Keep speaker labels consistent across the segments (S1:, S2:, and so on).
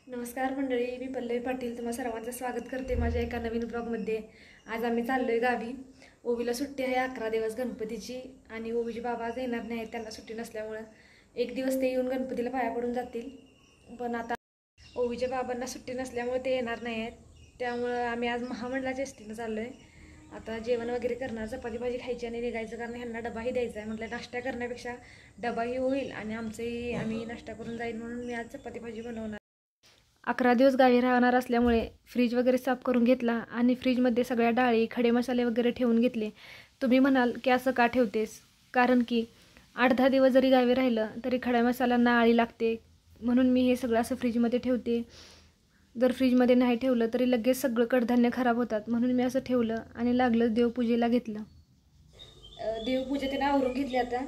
S1: नमस्कार मंडळी, मी पल्लवी पाटील तुम्हा सर्वांचं स्वागत करते माझ्या एका नवीन ब्लॉगमध्ये। आज आम्ही चाललोय गावी। ओवीला सुट्टी आहे 11 दिवस गणपतीची आणि ओवीचे बाबा आज येणार नाहीत, त्यांना सुट्टी नसल्यामुळे एक दिवस ते येऊन गणपतीला पाया पडून जातील। पण आता ओवीच्या बाबांना सुट्टी नसल्यामुळे ते येणार नाहीत, त्यामुळे आम्ही आज महामंडळाच्या एसटीने चाललोय। आता जेवण वगैरे करणार, चपाती भाजी खायची आणि निघायचं, कारण ह्यांना डबाही द्यायचा आहे। म्हटलं नाश्ता करण्यापेक्षा डबाही होईल आणि आम्ही नाश्ता करून जाईल, म्हणून मी आज चपाती भाजी बनवणार। 11 दिवस गावी राहणार असल्यामुळे फ्रीज वगैरे साफ करून घेतला आणि फ्रीजमध्ये सगळ्या डाळी खडे मसाले वगैरे ठेवून घेतले। तुम्ही म्हणाल की असं का ठेवतेस, कारण की 8-10 दिवस जरी गावी राहिलं तरी खड्या मसाल्यांना आळी लागते, म्हणून मी हे सगळं असं फ्रीजमध्ये ठेवते। जर फ्रीजमध्ये नाही ठेवलं तरी लगेच सगळं कडधान्य खराब होतात, म्हणून मी असं ठेवलं आणि लागलं देवपूजेला घेतलं। देवपूजा त्याने आवरून घेतली आता।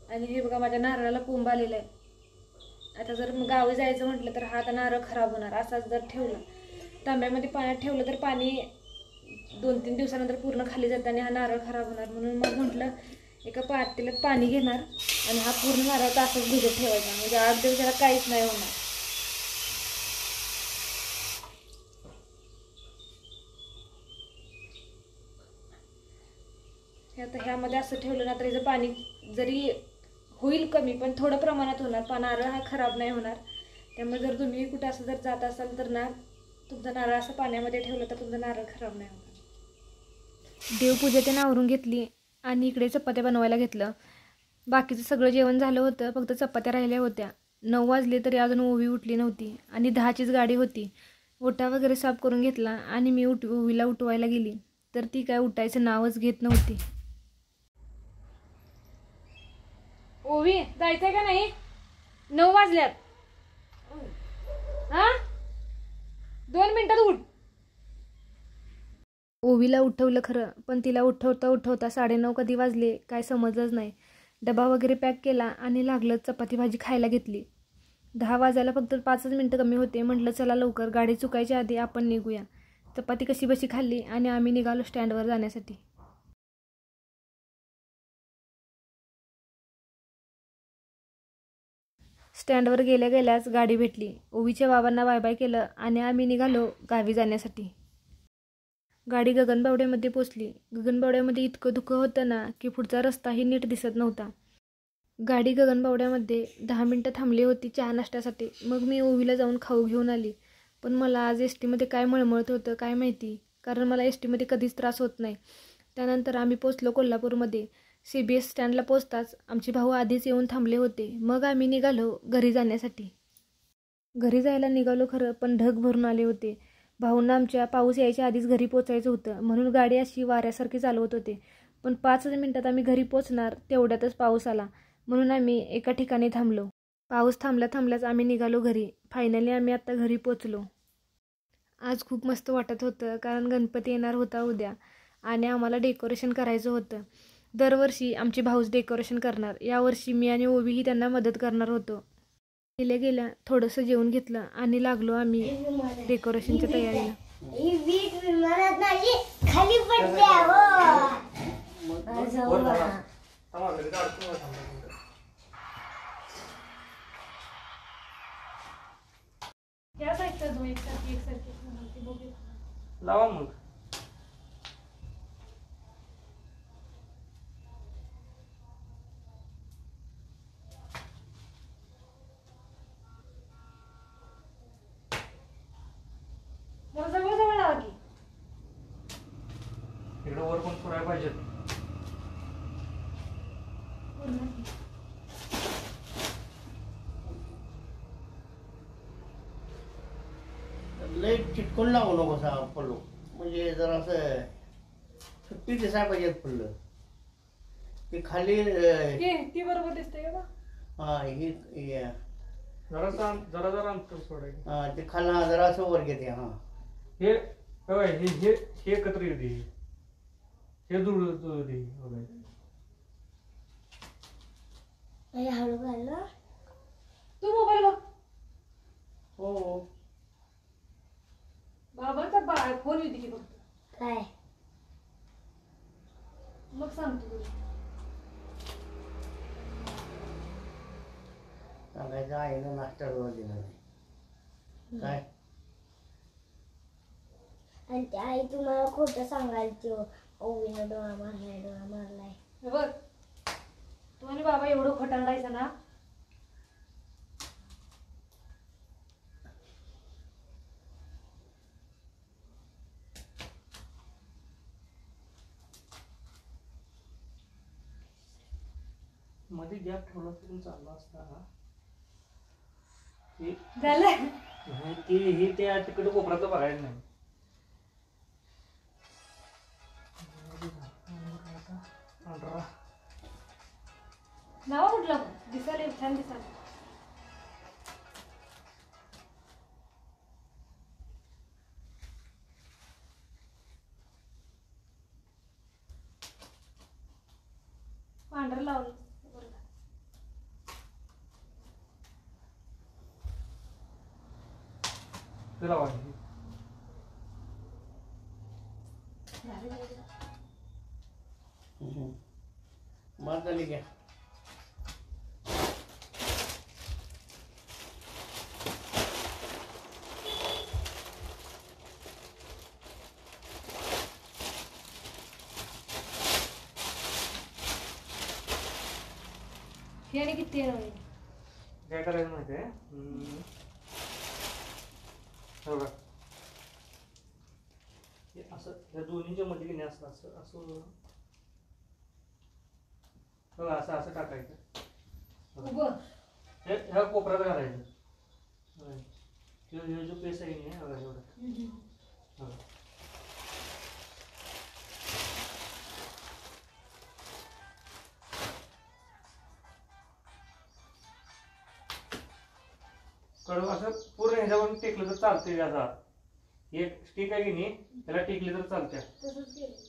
S1: आणि हे बघा माझ्या नारळाला कोंब आलेला आहे। आता जर मग गावी जायचं म्हटलं तर हा आता नारळ खराब होणार, असाच जर ठेवला तांब्यामध्ये पाण्यात ठेवलं तर पाणी 2-3 दिवसानंतर पूर्ण खाली जातं आणि हा नारळ खराब होणार। म्हणून मग म्हटलं एका पातेल्यात पाणी घेणार आणि हा पूर्ण नारळ तासच भिजत ठेवायचा, म्हणजे 8 दिवस त्याला काहीच नाही होणार। आता ह्यामध्ये असं ठेवलं ना तर याचं पाणी जरी होईल कमी, पण थोडं प्रमाणात होणार, पण नारळ हा खराब नाही होणार। त्यामुळे जर तुम्ही कुठे असं जर जात असाल तर ना तुमचा नारळ असं पाण्यामध्ये ठेवलं तर तुमचा नारळ खराब नाही होणार। देवपूजा त्यानं आवरून घेतली आणि इकडे चपात्या बनवायला घेतलं। बाकीचं सगळं जेवण झालं होतं, फक्त चपात्या राहिल्या होत्या। 9 वाजले तरी अजून ओवी उठली नव्हती आणि 10चीच गाडी होती। ओटा वगैरे साफ करून घेतला आणि मी ओवीला उठवायला गेली तर ती काय उठायचं नावच घेत नव्हती। ओवी जायचंय का नाही? 9 वाजल्यात। हा 2 मिनिटात उठ। ओवीला उठवलं खरं, पण तिला उठवता उठवता 9:30 कधी वाजले काय समजलंच नाही। डबा वगैरे पॅक केला आणि लागलं चपाती भाजी खायला घेतली। 10 वाजायला फक्त 5 मिनिटं कमी होते, म्हटलं चला लवकर गाडी चुकायच्या आधी आपण निघूया। चपाती कशी बशी खाल्ली आणि आम्ही निघालो स्टँडवर जाण्यासाठी। स्टँडवर गेल्या गेल्याच गाडी भेटली। ओवीच्या बाबांना बाय बाय केलं आणि आम्ही निघालो गावी जाण्यासाठी। गाडी गगनबावड्यामध्ये पोचली। गगनबावड्यामध्ये इतकं धुकं होतं ना की पुढचा रस्ताही नीट दिसत नव्हता। गाडी गगनबावड्यामध्ये 10 मिनिटं थांबली होती चहा नाश्त्यासाठी। मग मी ओवीला जाऊन खाऊ घेऊन आली। पण मला आज एसटीमध्ये काय मळमळत होतं काय माहिती, कारण मला एसटीमध्ये कधीच त्रास होत नाही। त्यानंतर आम्ही पोचलो कोल्हापूरमध्ये। CBS स्टँडला पोचताच आमचे भाऊ आधीच येऊन थांबले होते। मग आम्ही निघालो घरी जाण्यासाठी। घरी जायला निघालो खरं, पण ढग भरून आले होते। भाऊंना आमच्या पाऊस यायच्या आधीच घरी पोचायचं होतं, म्हणून गाडी अशी वाऱ्यासारखी चालवत होते। पण 5 मिनिटात आम्ही घरी पोचणार तेवढ्यातच पाऊस आला, म्हणून आम्ही एका ठिकाणी थांबलो। पाऊस थांबल्याच आम्ही निघालो घरी। फायनली आम्ही आता घरी पोचलो। आज खूप मस्त वाटत होतं, कारण गणपती येणार होता उद्या आणि आम्हाला डेकोरेशन करायचं होतं। दरवर्षी आमचे भाऊच डेकोरेशन करणार, यावर्षी मी आणि ओवीही त्यांना मदत करणार होतो। गेल्या थोडंसं जेवून घेतलं आणि लागलो आम्ही डेकोरेशनच्या तयारीला।
S2: लावा मग
S1: जवळ लावा की,
S2: इकडे वर पण पुराय पाहिजे।
S3: लय चिटकून लावू नको असा पडलो, म्हणजे जरा असं सुट्टी दिसायला पाहिजे पडलं ते खाली।
S1: ती बरोबर दिसते का?
S3: हा ही
S2: जरा अंतर सोडायचं।
S3: हा ते खाली जरा असं वर घेते। हा
S2: हे एकत्र येते, हे दूर दे
S1: हळू घाल तू मोबाईल बघ।
S3: हो
S1: बाबांचा फोन येते की फक्त काय, मग सांगतो
S3: सांगायचं आईनं नाश्ता रोज दिला नाही। काय
S4: आणि ती आई तुम्हाला खोटं सांगायची ओवीनं डोळा मारलाय.
S1: हे बघ तू आणि बाबा एवढं खोटारडायचं ना.
S2: मध्ये गॅप ठेवला तरी चालला असता.
S1: झालं
S2: हे त्या तिकडे कोपऱ्याचं बघायचं नाही.
S1: नावा कुठलं दिसायला छान दिसायला. पांढरं लावलं
S2: तुला वाटली
S3: मार झाली घ्या.
S1: हे आणि किती आहे
S2: काय करायचं माहिती आहे. बघा हे असं या दोन्हीच्या मध्ये की नाही असं असं असं बघा असं असं टाकायचं.
S1: उभं
S2: ह्या कोपऱ्यात घालायचं. हे जो पेस आहे की नाही बघा एवढं. बघा कडू असं पूर्ण ह्याच्यावरून टेकलं तर चालतंय. त्याचा एक स्टिक आहे की नाही त्याला टेकली तर चालते.
S1: तसंच केलं.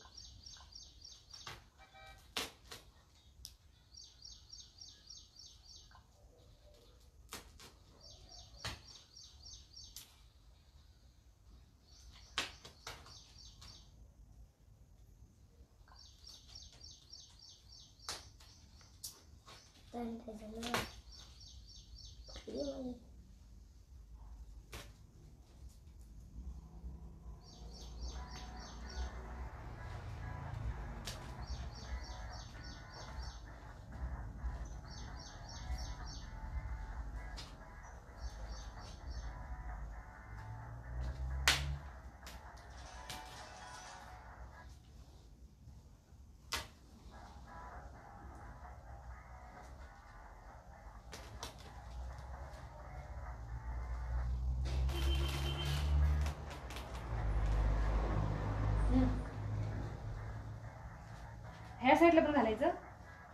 S1: ह्या साईडला पण घालायचं.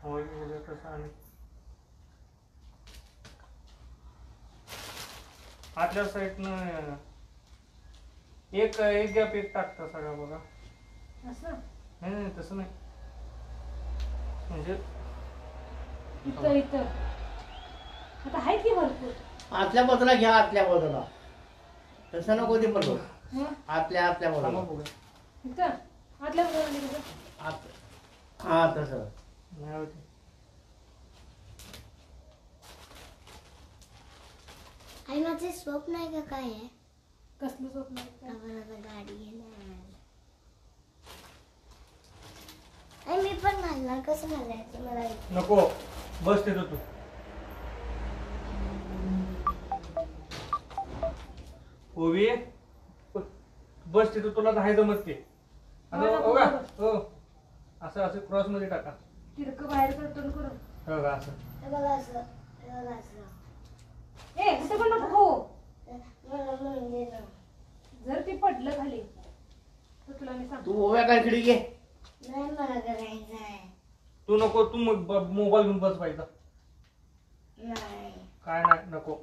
S2: होय उद्या कसं आणि आतल्या साईडनं एक एक गॅप एक टाकता सगळा बघा.
S1: असं
S2: नाही नाही तसं नाही म्हणजे
S1: इथं इथं आता आहेत की भरपूर.
S3: आतल्या बाजूला घ्या. आतल्या बाजूला तसं नको ते पडलो.
S1: हं?
S3: आतल्या
S2: थांबा
S3: बाजूला
S2: बघूया.
S1: इथं आतल्या बाजूला
S3: आत. हा तसं
S2: नाही होते.
S4: आई माझे स्वप्न आहे का काय आहे?
S1: कसलं स्वप्न आहे काय?
S4: आपण आता गाडी घेणार. आई मी पण घालणार. कसं घालायचं मला एक-
S2: नको बस देतो तू. ओवी बस देतो तुला नाही जमत ते. आता बघा हो असं असं क्रॉस मध्ये टाका.
S1: तिरकं बाहेर करतो करून.
S2: बघा असं
S4: हे बघा असं. हे बघा असं.
S1: ए कसं पण नको हो.
S4: मला म्हणून दे ना.
S1: जर ते पडलं खाली तर तुला मी सांगतो.
S3: तू ओव्या काय खिडी घे.
S4: नाही मला करायचं आहे.
S2: तू नको तू मोबाईल घेऊन बस पाहिजे.
S4: नाही.
S2: काय नाही नको.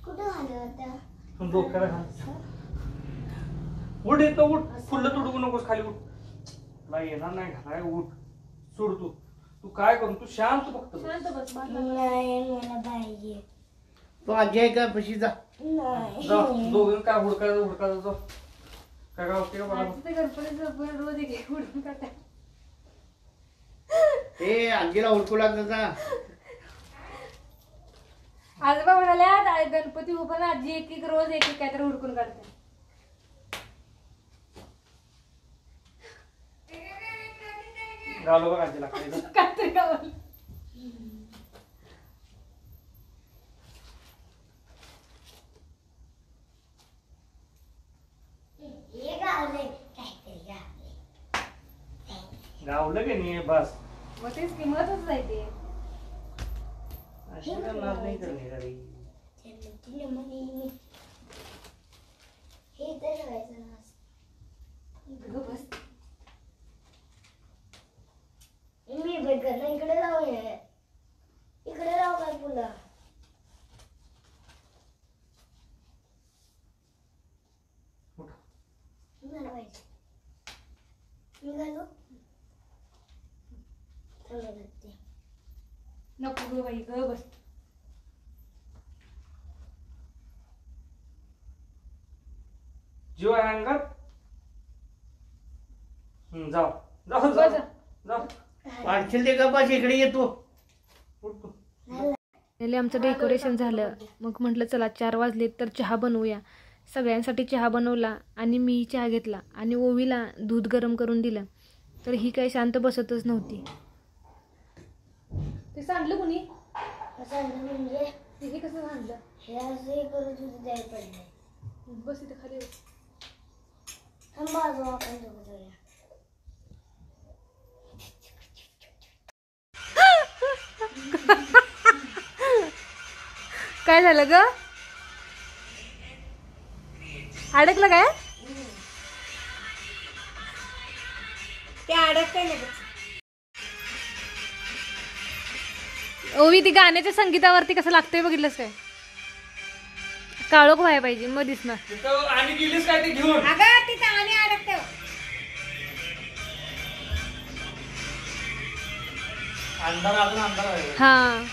S4: कुठं घालू आता?
S2: तू डोक्याला घाल. उठ येतो उठ. फुल्ल तुडवू नकोस खाली उठ. तुला येणार नाही घालाय उठ. सोड तू. तू काय करू तू शांत फक्त बस.
S1: शांत बस मला.
S4: नाही मला पाहिजे.
S3: तू आजी आहे का पशी जा.
S4: नाही.
S2: जा दोघं काय हुडकायचं हुडकायचं जा. काय गाव ते बघा.
S1: आज तर गणपतीचं रोज एक उडून काढतात.
S3: हे अंजीला हुडकू लागतं ना.
S1: आजोबा म्हणाल्या गणपती उभा ना आजी एक एक रोज एक एक काहीतरी हुडकून काढते.
S2: गावलो बघ आजीला खायला.
S1: काहीतरी गावाला.
S4: हे गावले काहीतरी गावले.
S2: गावलं की नाही बस.
S1: मग तेच किंमतच आहे ते.
S2: अशी काय नाद नाही करणे घरी.
S4: तिने म्हणे हे तर ठेवायचं ना.
S1: गं बस.
S4: मी बेगर इकडे जाऊया. इकडे जाऊ काय पुन्हा.
S2: उठ.
S4: मला पाहिजे. मी घालू. थांबा घालते.
S1: नको गं बाई गं बस.
S2: जीव आहे अंगात. जाऊ जाऊ
S1: बस.
S2: जाऊ जाऊ.
S3: पाडशील ते गप्पाशी इकडे येतो.
S2: उठ तू.
S1: पहिले आमचं डेकोरेशन झालं. मग म्हटलं चला 4 वाजले तर चहा बनवूया. सगळ्यांसाठी चहा बनवला आणि मी चहा घेतला आणि ओवीला दूध गरम करून दिलं. तर ही काही शांत बसतच नव्हती. ते सांडलं कुणी?
S4: असं म्हणजे
S1: हे कसं सांडलं?
S4: हे असं हे करत होते द्यायला पडले.
S1: बस इथे खाली बस.
S4: थांबा आजोबा आपण दोघं जाऊया.
S1: काय झालं ग? अडकलं काय?
S4: ते अडकतंय ना.
S1: ओवी ती गाण्याच्या संगीतावरती कसं लागतंय बघितलंस काय? काळोख व्हायला पाहिजे मग दिसणार.
S2: तिथं आणि गेलीस काय ते घेऊन.
S4: अगं तिथं आणि अडकतंय.
S2: अंधार अजून अंधार आहे.
S1: हा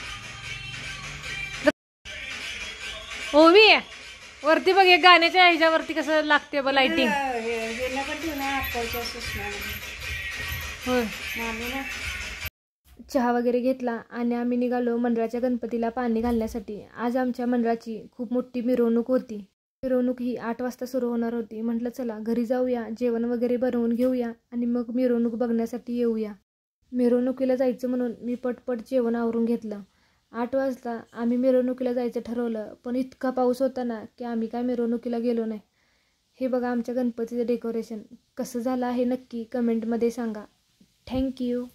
S1: ओवी वरती बघ एक गाण्याच्या ह्याच्यावरती कसं लागते बघ लाइटिंग. होय. चहा वगैरे घेतला आणि आम्ही निघालो मंडळाच्या गणपतीला पाणी घालण्यासाठी. आज आमच्या मंडळाची खूप मोठी मिरवणूक होती. मिरवणूक ही 8 वाजता सुरू होणार होती. म्हटलं चला घरी जाऊया, जेवण वगैरे बनवून घेऊया आणि मग मिरवणूक बघण्यासाठी येऊया. मिरवणुकीला जायचं म्हणून मी पटपट जेवण आवरून घेतलं. 8 वाजता आम्ही मिरवणुकीला जायचं ठरवलं, पण इतका पाऊस होता ना की आम्ही काय मिरवणुकीला गेलो नाही. हे बघा आमच्या गणपतीचं डेकोरेशन कसं झालं आहे नक्की कमेंटमध्ये सांगा. थँक्यू.